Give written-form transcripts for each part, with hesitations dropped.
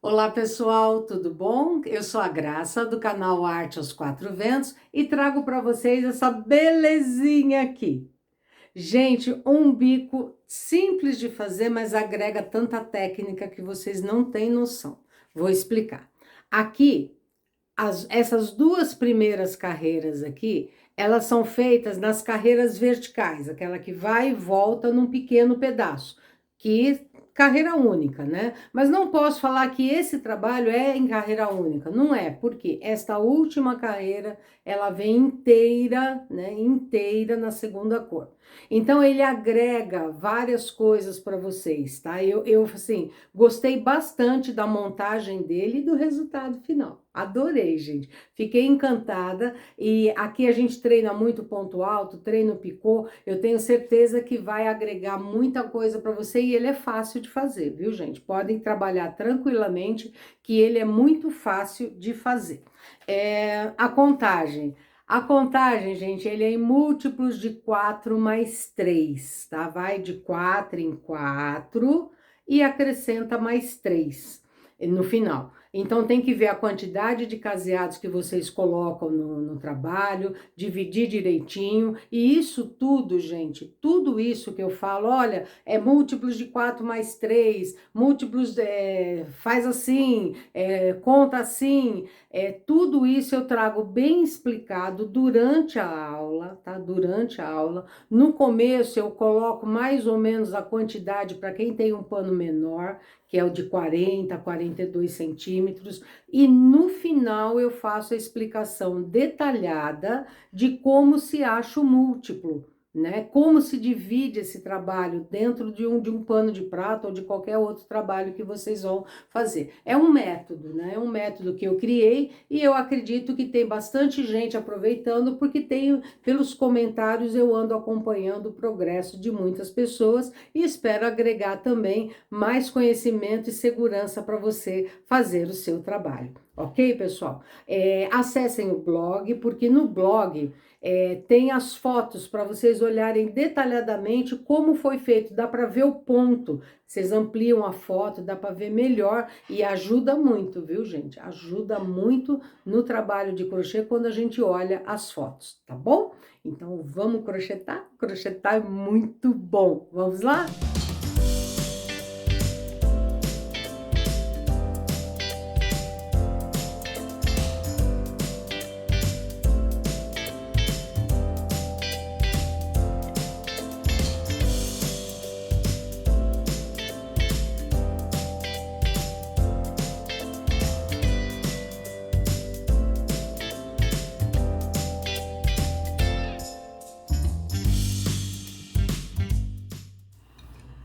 Olá pessoal, tudo bom? Eu sou a Graça do canal Arte aos Quatro Ventos e trago para vocês essa belezinha aqui. Gente, um bico simples de fazer, mas agrega tanta técnica que vocês não têm noção. Vou explicar. Aqui, essas duas primeiras carreiras aqui, elas são feitas nas carreiras verticais, aquela que vai e volta num pequeno pedaço, que carreira única, né? Mas não posso falar que esse trabalho é em carreira única, não é, porque esta última carreira, ela vem inteira, né, inteira na segunda cor. Então, ele agrega várias coisas para vocês, tá? Assim, gostei bastante da montagem dele e do resultado final. Adorei, gente. Fiquei encantada e aqui a gente treina muito ponto alto, treino picô. Eu tenho certeza que vai agregar muita coisa para você e ele é fácil de fazer, viu, gente? Podem trabalhar tranquilamente que ele é muito fácil de fazer. A contagem. A contagem, gente, ele é em múltiplos de 4 mais 3, tá? Vai de 4 em 4 e acrescenta mais 3 no final. Então, tem que ver a quantidade de caseados que vocês colocam no trabalho, dividir direitinho, e isso tudo, gente, tudo isso que eu falo, olha, é múltiplos de 4 mais 3, múltiplos, faz assim, conta assim, tudo isso eu trago bem explicado durante a aula, tá? Durante a aula. No começo, eu coloco mais ou menos a quantidade para quem tem um pano menor, que é o de 40 a 42 centímetros, e no final eu faço a explicação detalhada de como se acha o múltiplo, né? Como se divide esse trabalho dentro de um pano de prato ou de qualquer outro trabalho que vocês vão fazer. É um método, né? É um método que eu criei e eu acredito que tem bastante gente aproveitando, porque pelos comentários eu ando acompanhando o progresso de muitas pessoas e espero agregar também mais conhecimento e segurança para você fazer o seu trabalho. Ok, pessoal? Acessem o blog, porque no blog tem as fotos para vocês olharem detalhadamente como foi feito. Dá para ver o ponto. Vocês ampliam a foto, dá para ver melhor e ajuda muito, viu, gente? Ajuda muito no trabalho de crochê quando a gente olha as fotos, tá bom? Então, vamos crochetar? Crochetar é muito bom. Vamos lá?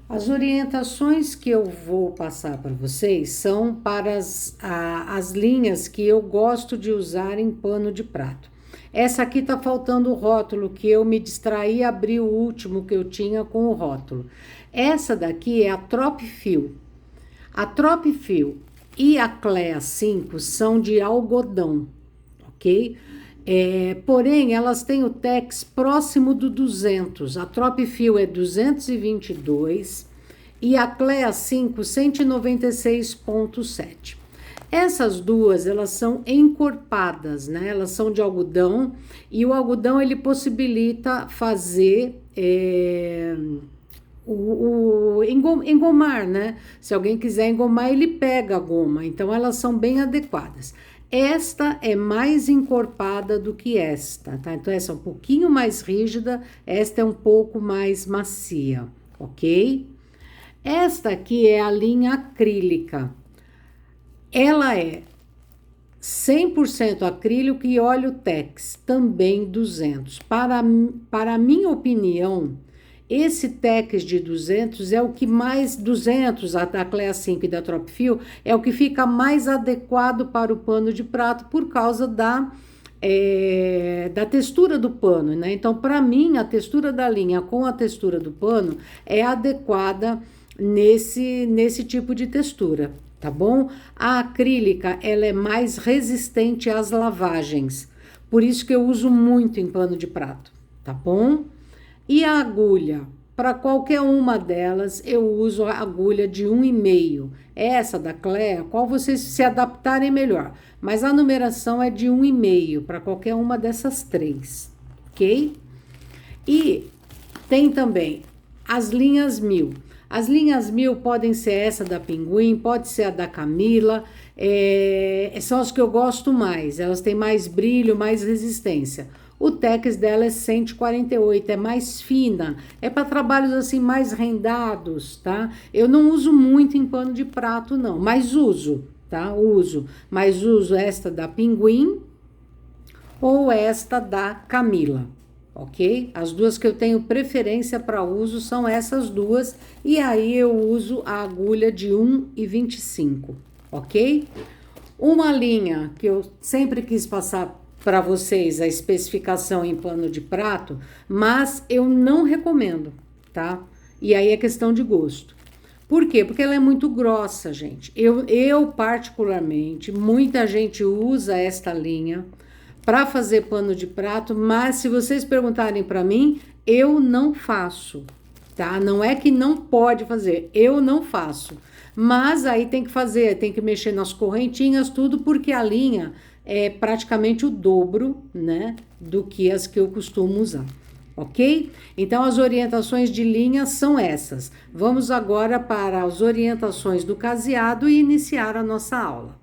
As orientações que eu vou passar para vocês são para as linhas que eu gosto de usar em pano de prato. Essa aqui tá faltando o rótulo, que eu me distraí e abri o último que eu tinha com o rótulo. Essa daqui é a Tropfil. A Tropfil e a Clea 5 são de algodão, ok? Porém, elas têm o tex próximo do 200. A Tropfil é 222 e a Clea 5, 196,7. Essas duas, elas são encorpadas, né? Elas são de algodão e o algodão, ele possibilita fazer engomar, né? Se alguém quiser engomar, ele pega a goma. Então, elas são bem adequadas. Esta é mais encorpada do que esta, tá? Então, essa é um pouquinho mais rígida, esta é um pouco mais macia, ok? Esta aqui é a linha acrílica. Ela é 100% acrílico e óleo Tex, também 200. Para a minha opinião, esse Tex de 200 é o que mais, 200, a da Clea 5 e da Tropfil, é o que fica mais adequado para o pano de prato por causa da textura do pano, né? Então, para mim, a textura da linha com a textura do pano é adequada nesse tipo de textura, tá bom? A acrílica, ela é mais resistente às lavagens, por isso que eu uso muito em pano de prato, tá bom? E a agulha? para qualquer uma delas, eu uso a agulha de 1,5. Essa da Clea, qual vocês se adaptarem melhor. Mas a numeração é de 1,5 para qualquer uma dessas 3, ok? E tem também as linhas 1000. As linhas 1000 podem ser essa da Pinguim, pode ser a da Camila, são as que eu gosto mais, elas têm mais brilho, mais resistência. O Tex dela é 148, é mais fina, é para trabalhos assim mais rendados, tá? Eu não uso muito em pano de prato não, mas uso, tá? Mas uso esta da Pinguim ou esta da Camila, ok? As duas que eu tenho preferência para uso são essas duas, e aí eu uso a agulha de 1,25, ok? Uma linha que eu sempre quis passar para vocês a especificação em pano de prato, mas eu não recomendo, tá? E aí é questão de gosto. Por quê? Porque ela é muito grossa, gente. Eu particularmente, muita gente usa esta linha para fazer pano de prato, mas se vocês perguntarem para mim, eu não faço, tá? Não é que não pode fazer, eu não faço. Mas aí tem que fazer, tem que mexer nas correntinhas, tudo, porque a linha é praticamente o dobro, né, do que as que eu costumo usar, ok? Então, as orientações de linha são essas. Vamos agora para as orientações do caseado e iniciar a nossa aula.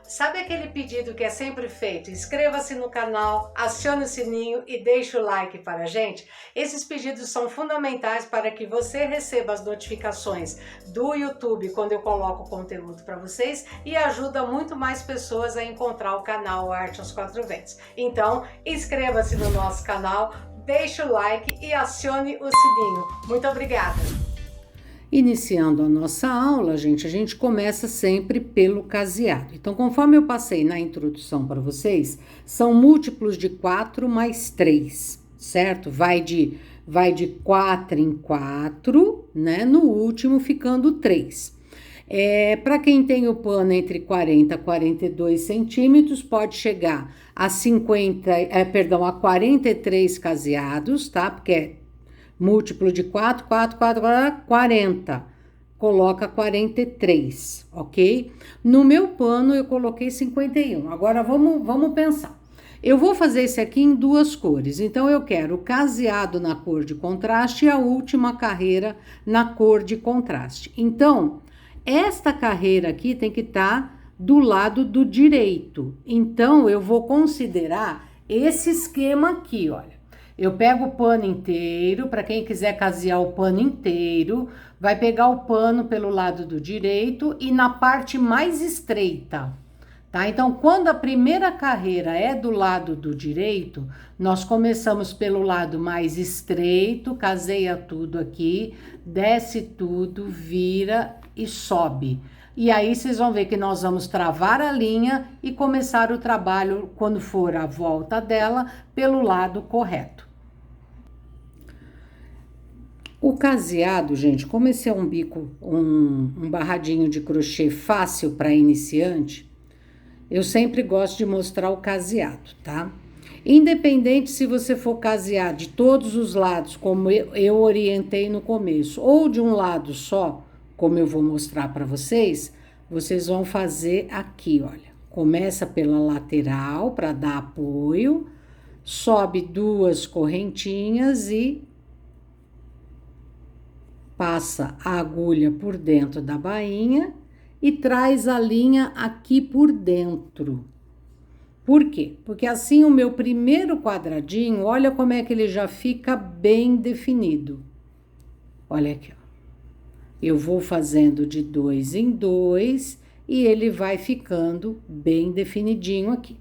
Sabe aquele pedido que é sempre feito? Inscreva-se no canal, acione o sininho e deixe o like para a gente. Esses pedidos são fundamentais para que você receba as notificações do YouTube quando eu coloco conteúdo para vocês e ajuda muito mais pessoas a encontrar o canal Arte aos Quatro Ventos. Então, inscreva-se no nosso canal, deixe o like e acione o sininho. Muito obrigada! Iniciando a nossa aula, gente, a gente começa sempre pelo caseado. Então, conforme eu passei na introdução para vocês, são múltiplos de 4 mais 3, certo? Vai de 4 em 4, né? No último ficando 3. Para quem tem o pano entre 40 e 42 centímetros, pode chegar a a 43 caseados, tá? Porque é múltiplo de 4, 40. Coloca 43, ok? No meu pano eu coloquei 51. Agora vamos pensar. Eu vou fazer esse aqui em duas cores. Então eu quero o caseado na cor de contraste e a última carreira na cor de contraste. Então, esta carreira aqui tem que estar do lado do direito. Então eu vou considerar esse esquema aqui, olha. Eu pego o pano inteiro, para quem quiser casear o pano inteiro, vai pegar o pano pelo lado do direito e na parte mais estreita, tá? Então, quando a primeira carreira é do lado do direito, nós começamos pelo lado mais estreito, caseia tudo aqui, desce tudo, vira e sobe. E aí, vocês vão ver que nós vamos travar a linha e começar o trabalho, quando for a volta dela, pelo lado correto. O caseado, gente, como esse é um bico, um barradinho de crochê fácil para iniciante, eu sempre gosto de mostrar o caseado, tá? Independente se você for casear de todos os lados, como eu orientei no começo, ou de um lado só, como eu vou mostrar para vocês, vocês vão fazer aqui, olha. Começa pela lateral para dar apoio, sobe 2 correntinhas e passa a agulha por dentro da bainha e traz a linha aqui por dentro. Por quê? Porque assim o meu primeiro quadradinho, olha como é que ele já fica bem definido. Olha aqui, ó. Eu vou fazendo de 2 em 2 e ele vai ficando bem definidinho aqui.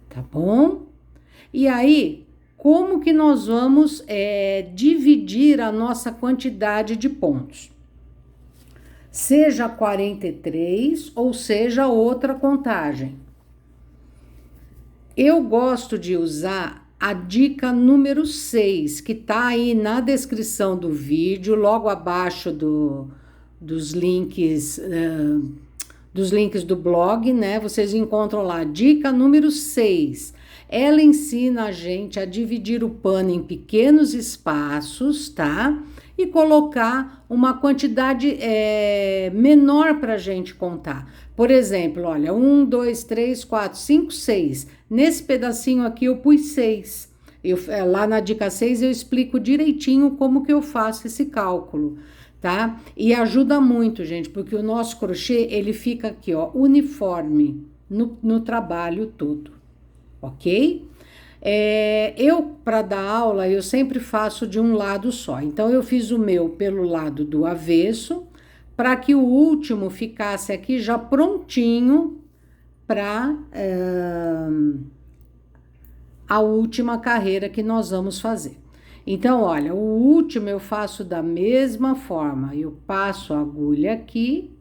Tá bom? E aí, como que nós vamos dividir a nossa quantidade de pontos? Seja 43 ou seja outra contagem. Eu gosto de usar a dica número 6, que tá aí na descrição do vídeo, logo abaixo dos links do blog, né? Vocês encontram lá, dica número 6. Ela ensina a gente a dividir o pano em pequenos espaços, tá? E colocar uma quantidade menor para a gente contar. Por exemplo, olha, 1, 2, 3, 4, 5, 6. Nesse pedacinho aqui eu pus 6. Lá na dica 6 eu explico direitinho como que eu faço esse cálculo, tá? E ajuda muito, gente, porque o nosso crochê, ele fica aqui, ó, uniforme no trabalho todo, ok? Para dar aula, eu sempre faço de um lado só. Então, eu fiz o meu pelo lado do avesso, para que o último ficasse aqui já prontinho para a última carreira que nós vamos fazer. Então, olha, o último eu faço da mesma forma. Eu passo a agulha aqui,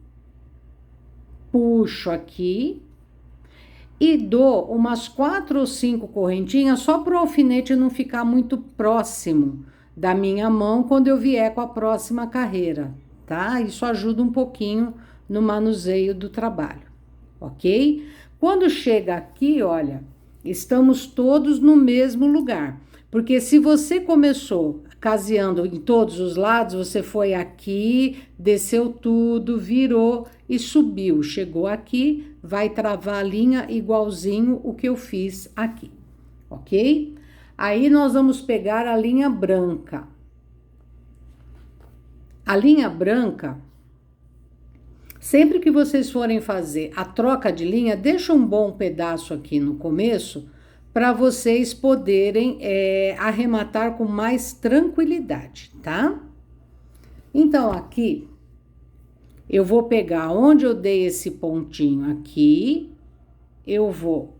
puxo aqui e dou umas 4 ou 5 correntinhas só para o alfinete não ficar muito próximo da minha mão quando eu vier com a próxima carreira, tá? Isso ajuda um pouquinho no manuseio do trabalho, ok? Quando chega aqui, olha, estamos todos no mesmo lugar, porque se você começou caseando em todos os lados, você foi aqui, desceu tudo, virou e subiu, chegou aqui, vai travar a linha igualzinho o que eu fiz aqui, ok? Aí nós vamos pegar a linha branca. A linha branca, sempre que vocês forem fazer a troca de linha, deixa um bom pedaço aqui no começo, para vocês poderem arrematar com mais tranquilidade, tá? Então, aqui, eu vou pegar onde eu dei esse pontinho aqui, eu vou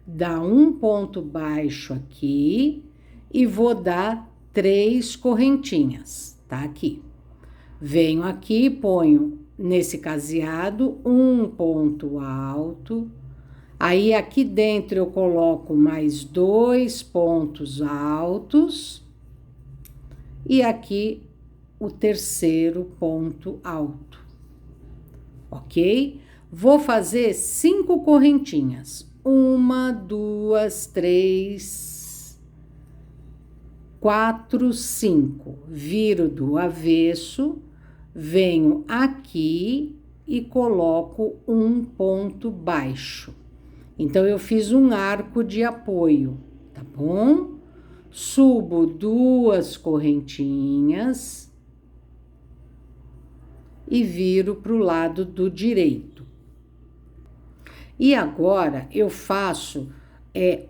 dar um ponto baixo aqui e vou dar 3 correntinhas, tá? Aqui. Venho aqui, ponho nesse caseado um ponto alto. Aí, aqui dentro, eu coloco mais 2 pontos altos. E aqui, o terceiro ponto alto. Ok? Vou fazer 5 correntinhas. 1, 2, 3, 4, 5. Viro do avesso, venho aqui e coloco um ponto baixo. Então, eu fiz um arco de apoio, tá bom? Subo 2 correntinhas e viro para o lado do direito. E agora, eu faço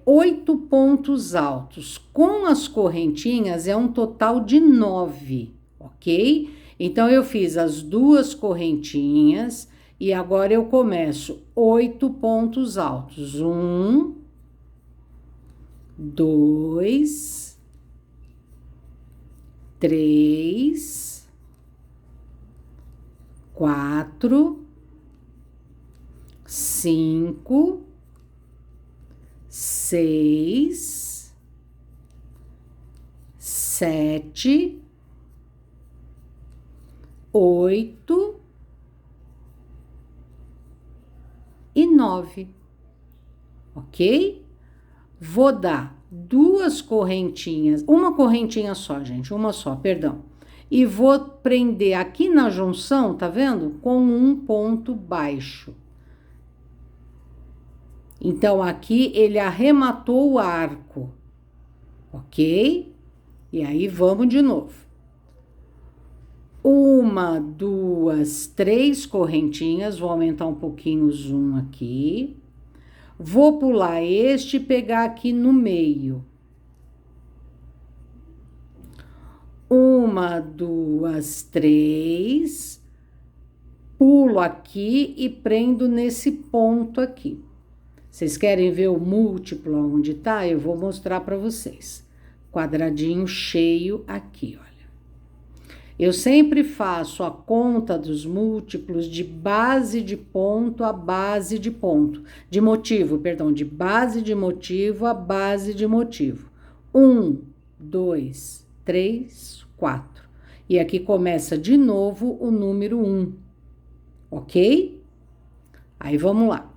8 pontos altos. Com as correntinhas, é um total de 9, ok? Então, eu fiz as 2 correntinhas. E agora eu começo 8 pontos altos. 1, 2, 3, 4, 5, 6, 7, 8 e 9, ok? Vou dar 2 correntinhas, uma correntinha só, gente, uma só, perdão. E vou prender aqui na junção, tá vendo? Com um ponto baixo. Então, aqui ele arrematou o arco, ok? E aí, vamos de novo. 1, 2, 3 correntinhas, vou aumentar um pouquinho o zoom aqui. Vou pular este e pegar aqui no meio. 1, 2, 3. Pulo aqui e prendo nesse ponto aqui. Vocês querem ver o múltiplo onde tá? Eu vou mostrar para vocês. Quadradinho cheio aqui, olha. Eu sempre faço a conta dos múltiplos de base de ponto a base de ponto. De motivo, perdão, de base de motivo a base de motivo. 1, 2, 3, 4. E aqui começa de novo o número 1. Ok? Aí, vamos lá.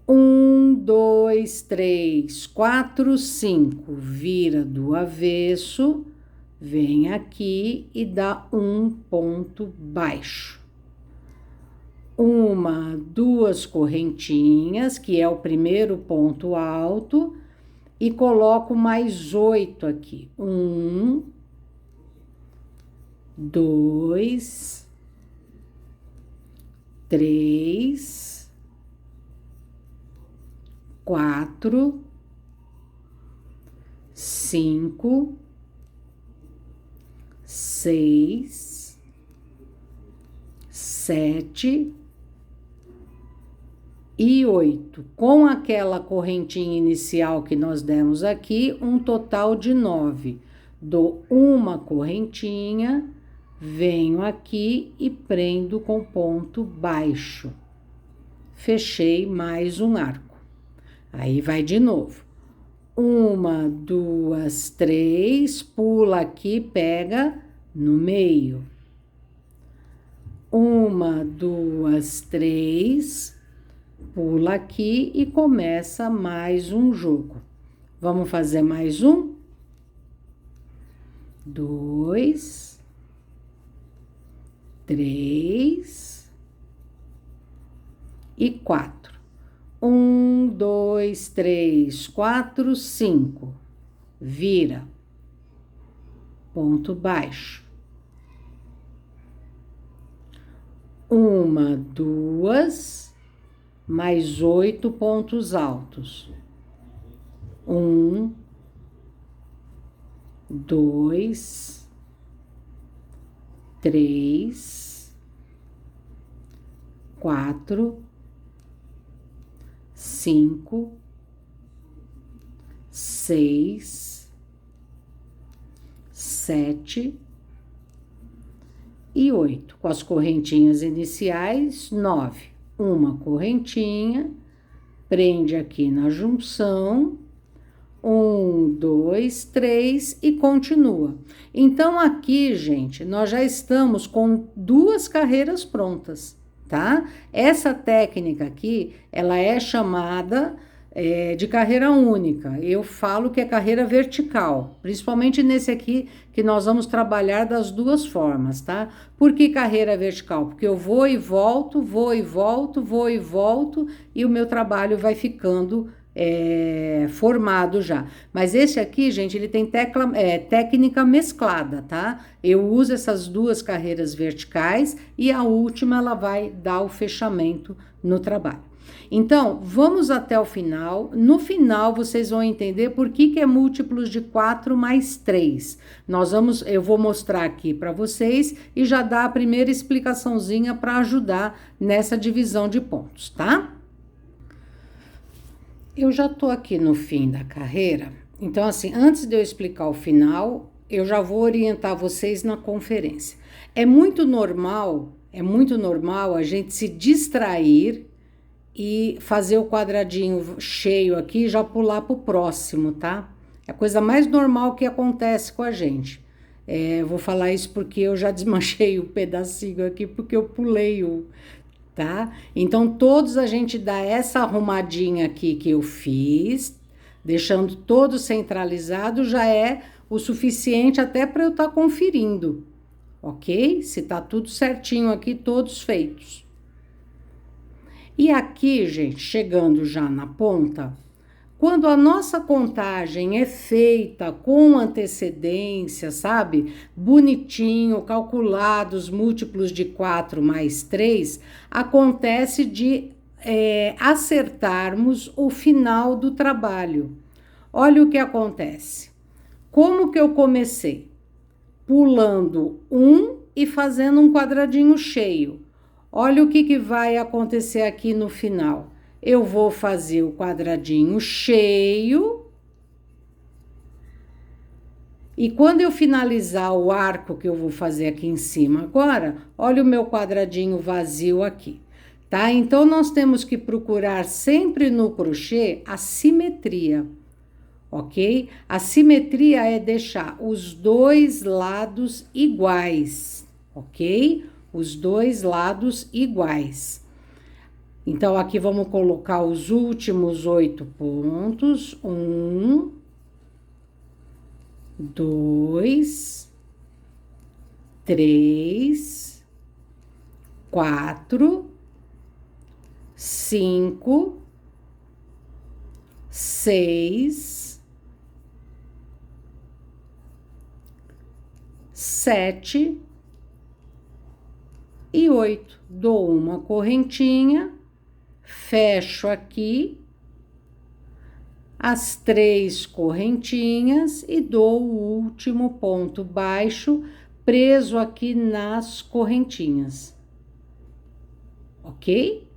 1, 2, 3, 4, 5. Vira do avesso, vem aqui e dá um ponto baixo. Uma, duas correntinhas, que é o primeiro ponto alto, e coloco mais 8 aqui. 1, 2, 3, 4, 5, 6, 7 e 8. Com aquela correntinha inicial que nós demos aqui, um total de 9. Dou uma correntinha, venho aqui e prendo com ponto baixo. Fechei mais um arco. Aí vai de novo. 1, 2, 3, pula aqui, pega no meio. 1, 2, 3, pula aqui e começa mais um jogo. Vamos fazer mais um? 2, 3 e 4. 1, 2, 3, 4, 5. Vira. Ponto baixo. 1, 2, mais 8 pontos altos. 1, 2, 3, 4, 5, 6, 7 e 8. Com as correntinhas iniciais, 9. Uma correntinha, prende aqui na junção, 1, 2, 3 e continua. Então, aqui, gente, nós já estamos com 2 carreiras prontas, tá? Essa técnica aqui, ela é chamada de carreira única. Eu falo que é carreira vertical, principalmente nesse aqui que nós vamos trabalhar das 2 formas, tá? Por que carreira vertical? Porque eu vou e volto, vou e volto, vou e volto, e o meu trabalho vai ficando formado já. Mas esse aqui, gente, ele tem técnica mesclada, tá? Eu uso essas 2 carreiras verticais e a última ela vai dar o fechamento no trabalho. Então, vamos até o final. No final, vocês vão entender por que é múltiplos de 4 mais 3. Eu vou mostrar aqui para vocês e já dar a primeira explicaçãozinha para ajudar nessa divisão de pontos, tá? Eu já tô aqui no fim da carreira, então assim, antes de eu explicar o final, eu já vou orientar vocês na conferência. É muito normal a gente se distrair e fazer o quadradinho cheio aqui e já pular pro próximo, tá? É a coisa mais normal que acontece com a gente. Eu vou falar isso porque eu já desmanchei o pedacinho aqui, porque eu pulei o... Tá? Então, todos a gente dá essa arrumadinha aqui que eu fiz, deixando todo centralizado, já é o suficiente até para eu estar conferindo, ok? Se tá tudo certinho aqui, todos feitos. E aqui, gente, chegando já na ponta, quando a nossa contagem é feita com antecedência, sabe? Bonitinho, calculados, múltiplos de 4 mais 3, acontece de acertarmos o final do trabalho. Olha o que acontece. Como que eu comecei? Pulando 1 e fazendo um quadradinho cheio. Olha o que vai acontecer aqui no final. Eu vou fazer o quadradinho cheio. E quando eu finalizar o arco que eu vou fazer aqui em cima agora, olha o meu quadradinho vazio aqui, tá? Então, nós temos que procurar sempre no crochê a simetria, ok? A simetria é deixar os 2 lados iguais, ok? Os 2 lados iguais. Então, aqui vamos colocar os últimos 8 pontos. 1, 2, 3, 4, 5, 6, 7 e 8. Dou uma correntinha, fecho aqui as 3 correntinhas e dou o último ponto baixo preso aqui nas correntinhas, ok?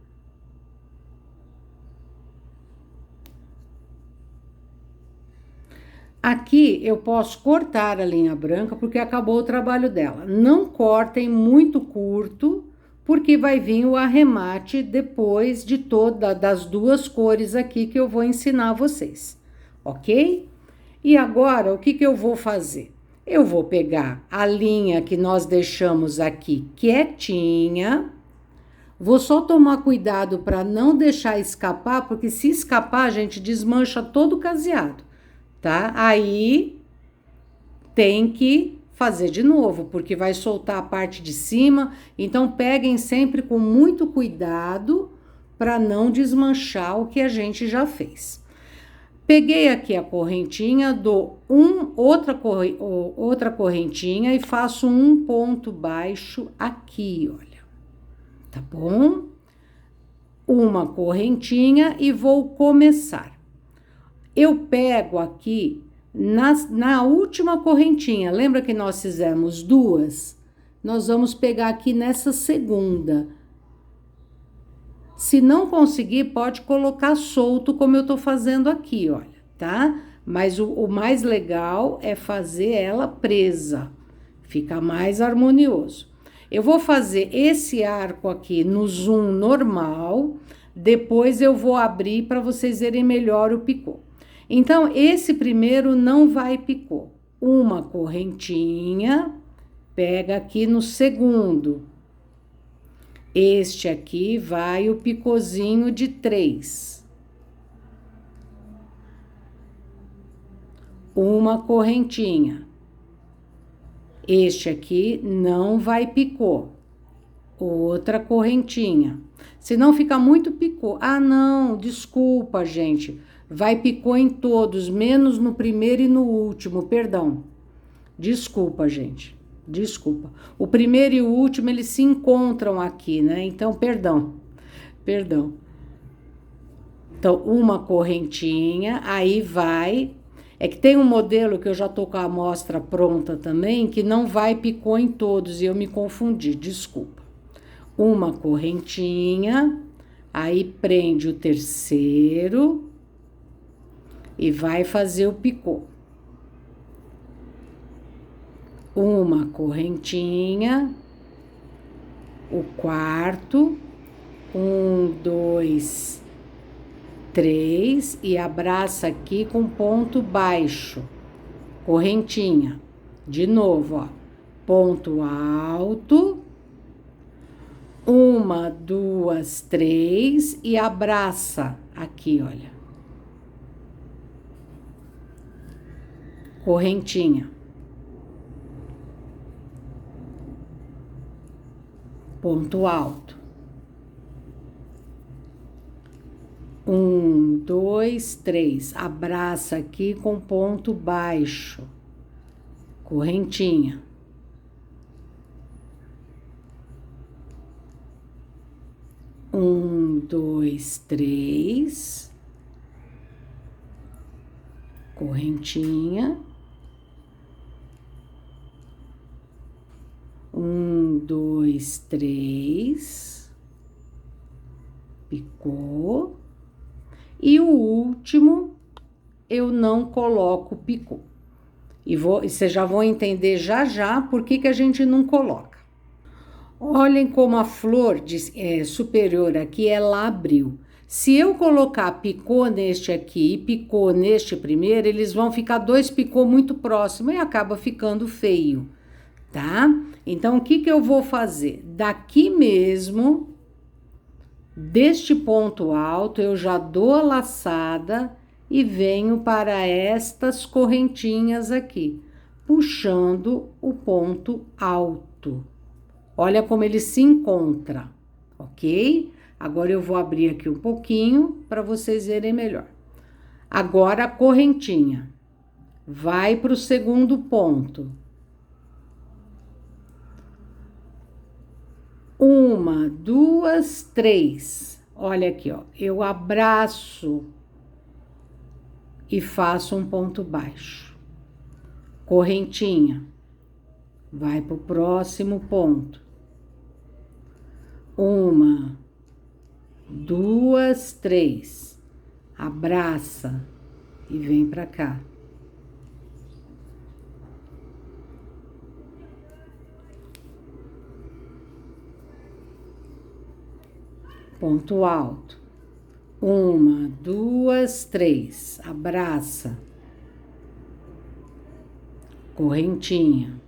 Aqui eu posso cortar a linha branca porque acabou o trabalho dela. Não cortem muito curto, porque vai vir o arremate depois de das 2 cores aqui que eu vou ensinar vocês, ok? E agora, o que eu vou fazer? Eu vou pegar a linha que nós deixamos aqui quietinha, vou só tomar cuidado para não deixar escapar, porque se escapar, a gente desmancha todo o caseado, tá? Aí tem que fazer de novo, porque vai soltar a parte de cima. Então, peguem sempre com muito cuidado para não desmanchar o que a gente já fez. Peguei aqui a correntinha, dou outra correntinha e faço um ponto baixo aqui, olha. Tá bom? Uma correntinha e vou começar. Eu pego aqui na última correntinha, lembra que nós fizemos 2? Nós vamos pegar aqui nessa segunda. Se não conseguir, pode colocar solto, como eu tô fazendo aqui, olha, tá? Mas o mais legal é fazer ela presa, fica mais harmonioso. Eu vou fazer esse arco aqui no zoom normal, depois eu vou abrir para vocês verem melhor o picô. Então, esse primeiro não vai picô. Uma correntinha, pega aqui no segundo. Este aqui vai o picôzinho de 3. Uma correntinha. Este aqui não vai picô. Outra correntinha. Se não fica muito picô. Ah, não, desculpa, gente. Vai picô em todos, menos no primeiro e no último, perdão. Desculpa, gente. Desculpa. O primeiro e o último, eles se encontram aqui, né? Então, perdão. Perdão. Então, uma correntinha, aí vai. É que tem um modelo que eu já tô com a amostra pronta também, que não vai picô em todos, e eu me confundi, desculpa. Uma correntinha, aí prende o terceiro e vai fazer o picô. Uma correntinha, o quarto, 1, 2, 3, e abraça aqui com ponto baixo, correntinha, de novo, ó, ponto alto, 1, 2, 3, e abraça aqui, olha, correntinha. Ponto alto. 1, 2, 3. Abraça aqui com ponto baixo. Correntinha. 1, 2, 3. Correntinha. 1, 2, 3, picô, e o último eu não coloco picô. E vocês já vão entender já por que a gente não coloca. Olhem como a flor superior aqui, ela abriu. Se eu colocar picô neste aqui e picô neste primeiro, eles vão ficar 2 picô muito próximos e acaba ficando feio, tá? Então, o que eu vou fazer? Daqui mesmo, Deste ponto alto, eu já dou a laçada e venho para estas correntinhas aqui, puxando o ponto alto. Olha como ele se encontra, ok? Agora eu vou abrir aqui um pouquinho para vocês verem melhor. Agora a correntinha vai para o segundo ponto. Uma, duas, três. Olha aqui, ó. Eu abraço e faço um ponto baixo. Correntinha. Vai para o próximo ponto. Uma, duas, três. Abraça e vem para cá. Ponto alto. Uma, duas, três. Abraça. Correntinha.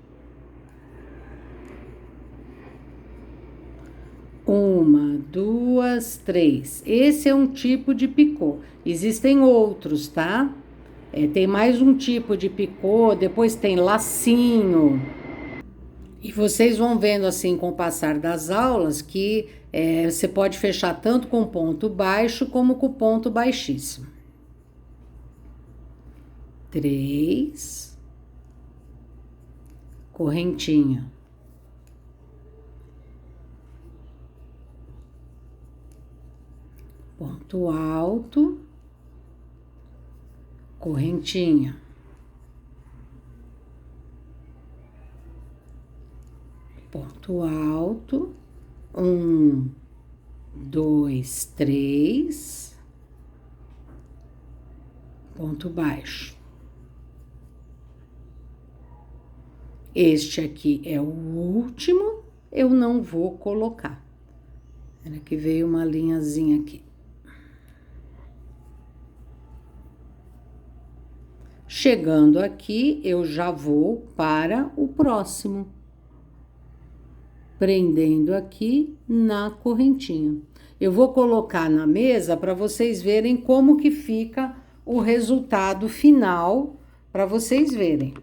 Uma, duas, três. Esse é um tipo de picô. Existem outros, tá? Tem mais um tipo de picô, depois tem lacinho. E vocês vão vendo assim com o passar das aulas que você pode fechar tanto com ponto baixo como com ponto baixíssimo. 3, correntinha. Ponto alto, correntinha. Ponto alto, 1, 2, 3, ponto baixo. Este aqui é o último, eu não vou colocar. Era que veio uma linhazinha aqui. Chegando aqui, eu já vou para o próximo. Prendendo aqui na correntinha. Eu vou colocar na mesa para vocês verem como que fica o resultado final, para vocês verem.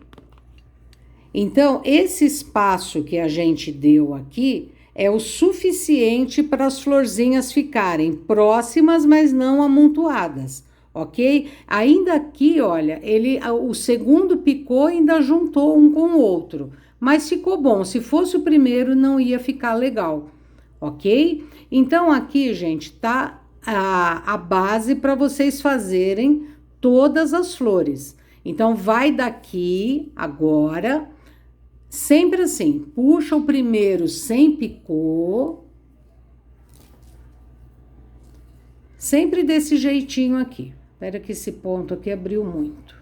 Então, esse espaço que a gente deu aqui é o suficiente para as florzinhas ficarem próximas, mas não amontoadas, ok? Ainda aqui, olha, o segundo picô ainda juntou um com o outro, mas ficou bom. Se fosse o primeiro, não ia ficar legal, ok? Então, aqui, gente, tá a base para vocês fazerem todas as flores. Então, vai daqui agora, sempre assim, puxa o primeiro sem picô, sempre desse jeitinho aqui. Espera que esse ponto aqui abriu muito.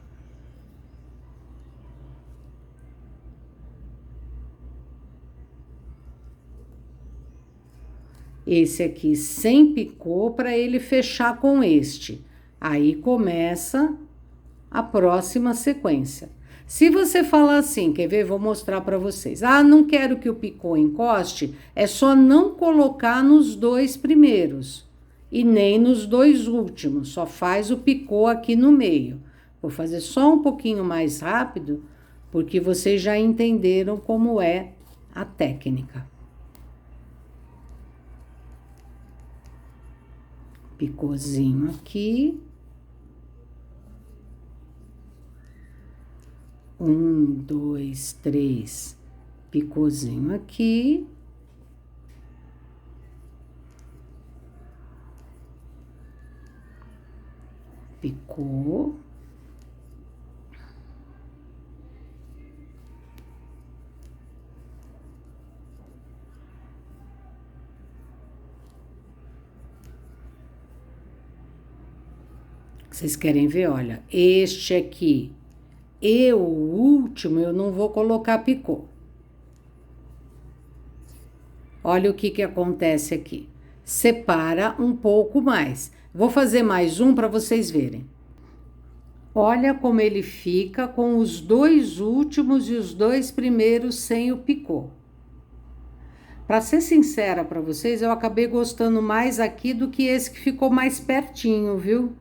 Esse aqui sem picô para ele fechar com este. Aí começa a próxima sequência. Se você falar assim, quer ver? Vou mostrar para vocês. Ah, não quero que o picô encoste, é só não colocar nos dois primeiros e nem nos dois últimos, só faz o picô aqui no meio. Vou fazer só um pouquinho mais rápido, porque vocês já entenderam como é a técnica. Picôzinho aqui. 1, 2, 3, picôzinho aqui. Picô. Vocês querem ver? Olha, este aqui e o último eu não vou colocar picô. Olha o que acontece aqui. Separa um pouco mais. Vou fazer mais um para vocês verem. Olha como ele fica com os dois últimos e os dois primeiros sem o picô. Para ser sincera para vocês, eu acabei gostando mais aqui do que esse que ficou mais pertinho, viu?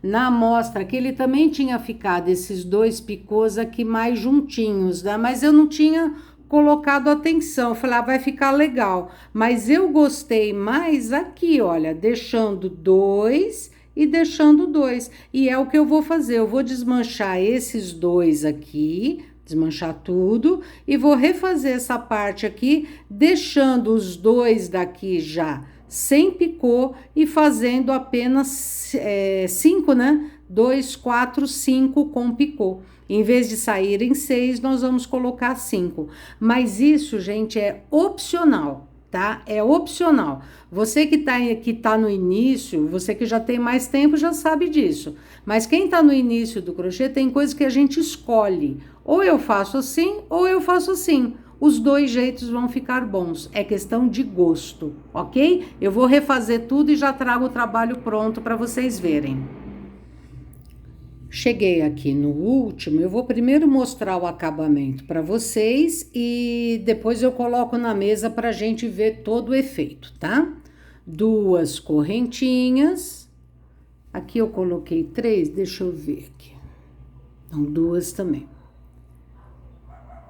Na amostra aqui, ele também tinha ficado esses 2 picôs aqui mais juntinhos, né? Mas eu não tinha colocado atenção. Eu falei, vai ficar legal. Mas eu gostei mais aqui, olha, deixando 2 e deixando 2. E é o que eu vou fazer. Eu vou desmanchar esses 2 aqui, desmanchar tudo, e vou refazer essa parte aqui, deixando os 2 daqui já sem picô e fazendo apenas 5, né? 2, 4, 5 com picô. Em vez de saírem 6, nós vamos colocar 5. Mas isso, gente, é opcional, tá? É opcional. Você que tá no início, você que já tem mais tempo já sabe disso. Mas quem tá no início do crochê tem coisas que a gente escolhe. Ou eu faço assim, ou eu faço assim. Os 2 jeitos vão ficar bons, é questão de gosto, ok? Eu vou refazer tudo e já trago o trabalho pronto para vocês verem. Cheguei aqui no último, eu vou primeiro mostrar o acabamento para vocês e depois eu coloco na mesa para a gente ver todo o efeito, tá? 2 correntinhas, aqui eu coloquei 3, deixa eu ver aqui, então 2 também.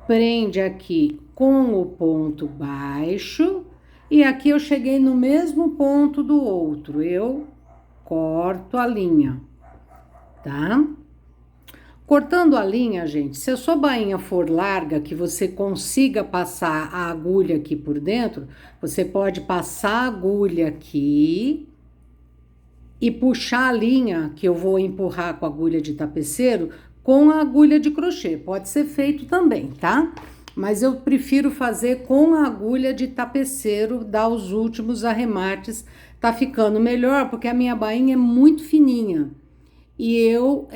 Prende aqui com o ponto baixo e aqui eu cheguei no mesmo ponto do outro, eu corto a linha, tá? Cortando a linha, gente, se a sua bainha for larga, que você consiga passar a agulha aqui por dentro, você pode passar a agulha aqui e puxar a linha, que eu vou empurrar com a agulha de tapeceiro, com a agulha de crochê. Pode ser feito também, tá? Mas eu prefiro fazer com a agulha de tapeceiro, dar os últimos arremates. Tá ficando melhor, porque a minha bainha é muito fininha. E eu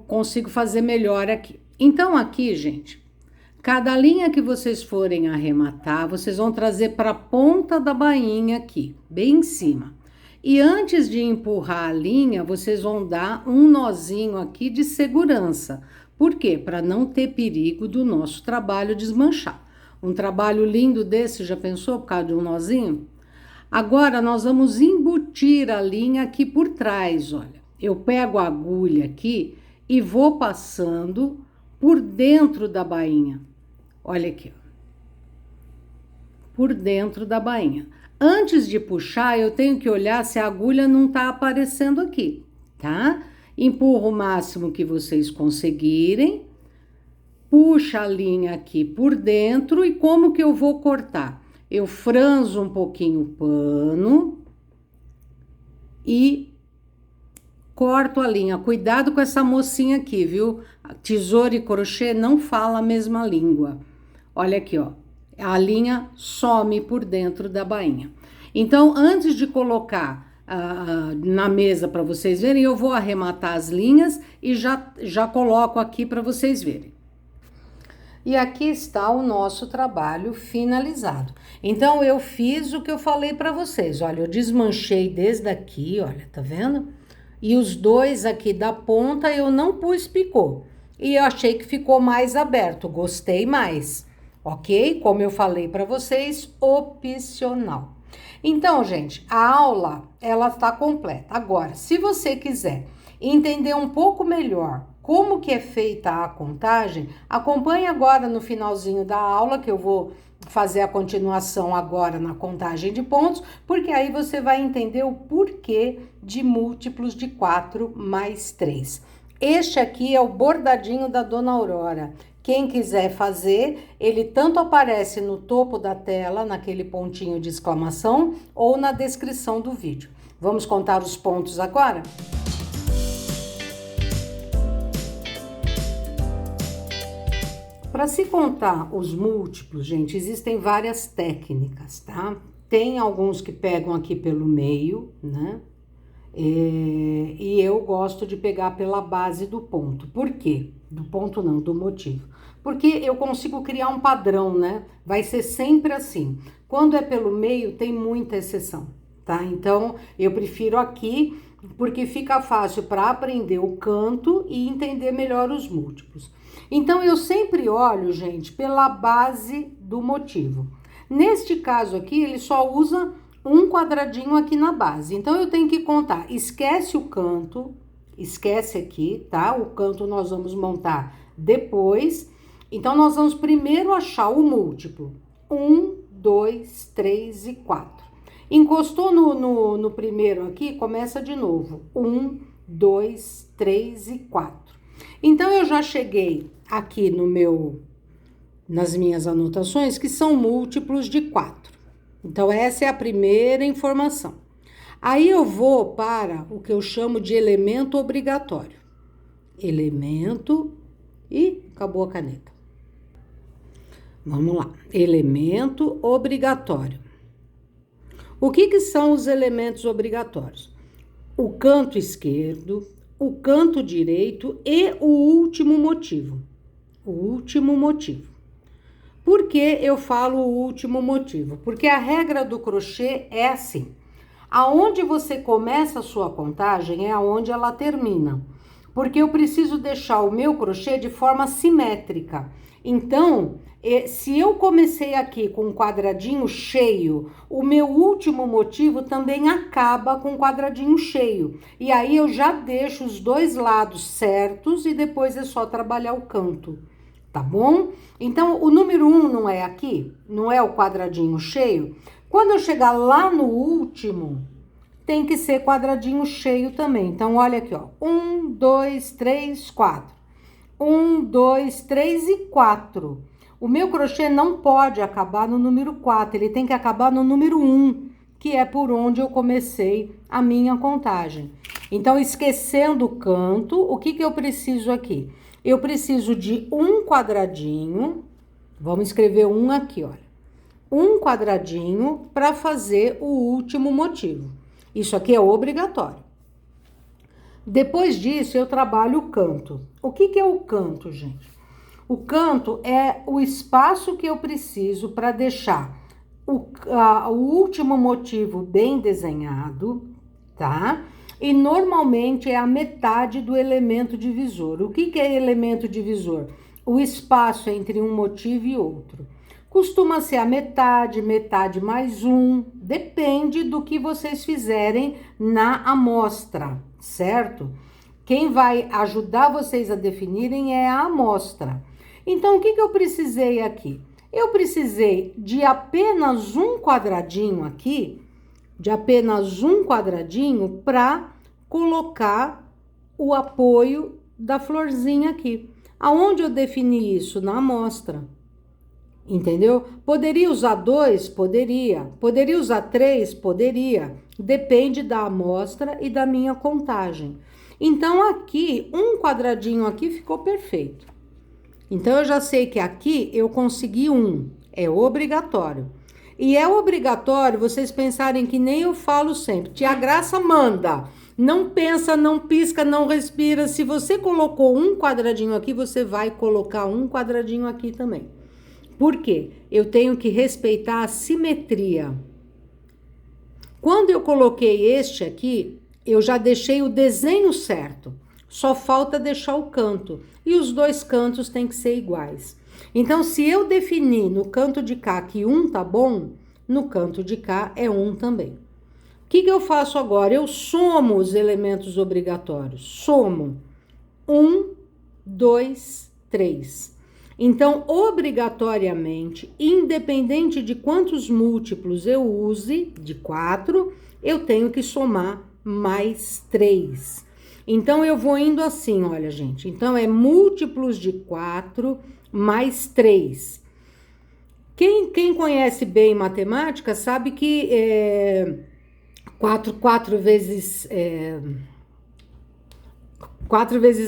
consigo fazer melhor aqui. Então, aqui, gente, cada linha que vocês forem arrematar, vocês vão trazer para a ponta da bainha aqui, bem em cima. E antes de empurrar a linha, vocês vão dar um nozinho aqui de segurança. Por quê? Para não ter perigo do nosso trabalho desmanchar. Um trabalho lindo desse, já pensou por causa de um nozinho? Agora, nós vamos embutir a linha aqui por trás, olha. Eu pego a agulha aqui e vou passando por dentro da bainha. Olha aqui, ó. Por dentro da bainha. Antes de puxar, eu tenho que olhar se a agulha não tá aparecendo aqui, tá? Empurro o máximo que vocês conseguirem. Puxa a linha aqui por dentro e como que eu vou cortar? Eu franzo um pouquinho o pano e corto a linha. Cuidado com essa mocinha aqui, viu? Tesoura e crochê não fala a mesma língua. Olha aqui, ó. A linha some por dentro da bainha. Então, antes de colocar na mesa para vocês verem, eu vou arrematar as linhas e já coloco aqui para vocês verem. E aqui está o nosso trabalho finalizado. Então, eu fiz o que eu falei para vocês. Olha, eu desmanchei desde aqui, olha, tá vendo? E os 2 aqui da ponta eu não pus picô. E eu achei que ficou mais aberto, gostei mais. Ok? Como eu falei para vocês, opcional. Então, gente, a aula, ela está completa. Agora, se você quiser entender um pouco melhor como que é feita a contagem, acompanhe agora no finalzinho da aula, que eu vou fazer a continuação agora na contagem de pontos, porque aí você vai entender o porquê de múltiplos de 4 mais 3. Este aqui é o bordadinho da Dona Aurora. Quem quiser fazer, ele tanto aparece no topo da tela, naquele pontinho de exclamação, ou na descrição do vídeo. Vamos contar os pontos agora? Para se contar os múltiplos, gente, existem várias técnicas, tá? Tem alguns que pegam aqui pelo meio, né? E eu gosto de pegar pela base do ponto. Por quê? Do ponto não, do motivo. Porque eu consigo criar um padrão, né? Vai ser sempre assim. Quando é pelo meio, tem muita exceção, tá? Então, eu prefiro aqui, porque fica fácil para aprender o canto e entender melhor os múltiplos. Então, eu sempre olho, gente, pela base do motivo. Neste caso aqui, ele só usa um quadradinho aqui na base. Então, eu tenho que contar. Esquece o canto, esquece aqui, tá? O canto nós vamos montar depois. Então, nós vamos primeiro achar o múltiplo. 1, 2, 3 e 4. Encostou no primeiro aqui, começa de novo. 1, 2, 3 e 4. Então, eu já cheguei aqui nas minhas anotações, que são múltiplos de 4. Então, essa é a primeira informação. Aí, eu vou para o que eu chamo de elemento obrigatório. Elemento e acabou a caneta. Vamos lá. Elemento obrigatório. O que são os elementos obrigatórios? O canto esquerdo, o canto direito e o último motivo. O último motivo. Por que eu falo o último motivo? Porque a regra do crochê é assim. Aonde você começa a sua contagem é aonde ela termina. Porque eu preciso deixar o meu crochê de forma simétrica. Então, se eu comecei aqui com um quadradinho cheio, o meu último motivo também acaba com um quadradinho cheio. E aí eu já deixo os dois lados certos e depois é só trabalhar o canto, tá bom? Então, o número 1 não é aqui? Não é o quadradinho cheio? Quando eu chegar lá no último, tem que ser quadradinho cheio também. Então, olha aqui, ó. 1, 2, 3, 4. 1, 2, 3 e 4. O meu crochê não pode acabar no número 4, ele tem que acabar no número 1, que é por onde eu comecei a minha contagem. Então, esquecendo o canto, o que eu preciso aqui? Eu preciso de um quadradinho, vamos escrever um aqui, olha. Um quadradinho para fazer o último motivo. Isso aqui é obrigatório. Depois disso, eu trabalho o canto. O que é o canto, gente? O canto é o espaço que eu preciso para deixar o último motivo bem desenhado, tá? E normalmente é a metade do elemento divisor. O que é elemento divisor? O espaço entre um motivo e outro. Costuma ser a metade, metade mais um, depende do que vocês fizerem na amostra, certo? Quem vai ajudar vocês a definirem é a amostra. Então, o que eu precisei aqui? Eu precisei de apenas um quadradinho aqui, para colocar o apoio da florzinha aqui. Aonde eu defini isso? Na amostra. Entendeu? Poderia usar 2? Poderia. Poderia usar 3? Poderia. Depende da amostra e da minha contagem. Então, aqui, um quadradinho aqui ficou perfeito. Então, eu já sei que aqui eu consegui um. É obrigatório. E é obrigatório vocês pensarem que nem eu falo sempre. Tia Graça manda. Não pensa, não pisca, não respira. Se você colocou um quadradinho aqui, você vai colocar um quadradinho aqui também. Por quê? Eu tenho que respeitar a simetria. Quando eu coloquei este aqui, eu já deixei o desenho certo. Só falta deixar o canto. E os dois cantos têm que ser iguais. Então, se eu definir no canto de cá que um tá bom, no canto de cá é um também. O que eu faço agora? Eu somo os elementos obrigatórios. Somo. 1, 2, 3. Então, obrigatoriamente, independente de quantos múltiplos eu use, de 4, eu tenho que somar mais 3. Então, eu vou indo assim, olha, gente. Então, é múltiplos de 4 mais 3. Quem conhece bem matemática sabe que 4 vezes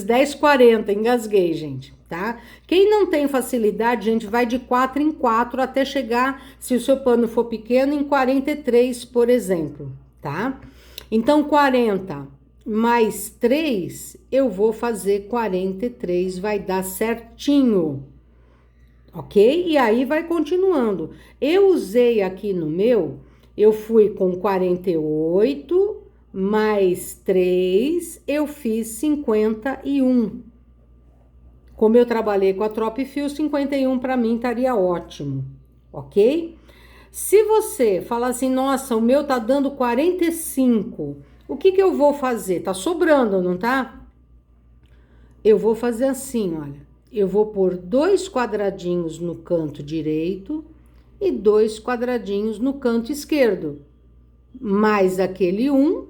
10, 40. Engasguei, gente, tá? Quem não tem facilidade, gente, vai de 4 em 4 até chegar, se o seu pano for pequeno, em 43, por exemplo, tá? Então, 40 mais 3, eu vou fazer 43, vai dar certinho, ok? E aí vai continuando. Eu usei aqui no meu, Eu fui com 48, mais 3, eu fiz 51. Como eu trabalhei com a Tropfil, 51 para mim estaria ótimo, ok? Se você falar assim, nossa, o meu tá dando 45, o que eu vou fazer? Tá sobrando, não tá? Eu vou fazer assim, olha. Eu vou pôr 2 quadradinhos no canto direito e 2 quadradinhos no canto esquerdo. Mais aquele 1,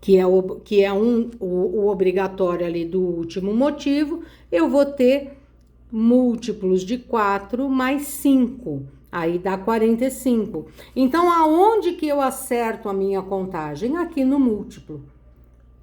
que é o obrigatório ali do último motivo, eu vou ter múltiplos de 4 mais 5. Aí dá 45. Então, aonde que eu acerto a minha contagem? Aqui no múltiplo,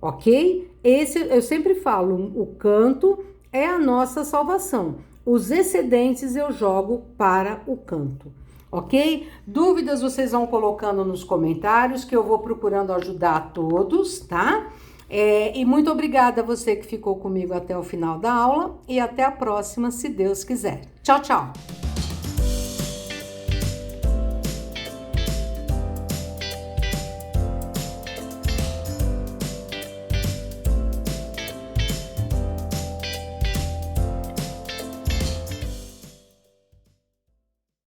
ok? Esse, eu sempre falo, o canto é a nossa salvação. Os excedentes eu jogo para o canto, ok? Dúvidas vocês vão colocando nos comentários, que eu vou procurando ajudar a todos, tá? E muito obrigada a você que ficou comigo até o final da aula e até a próxima, se Deus quiser. Tchau, tchau!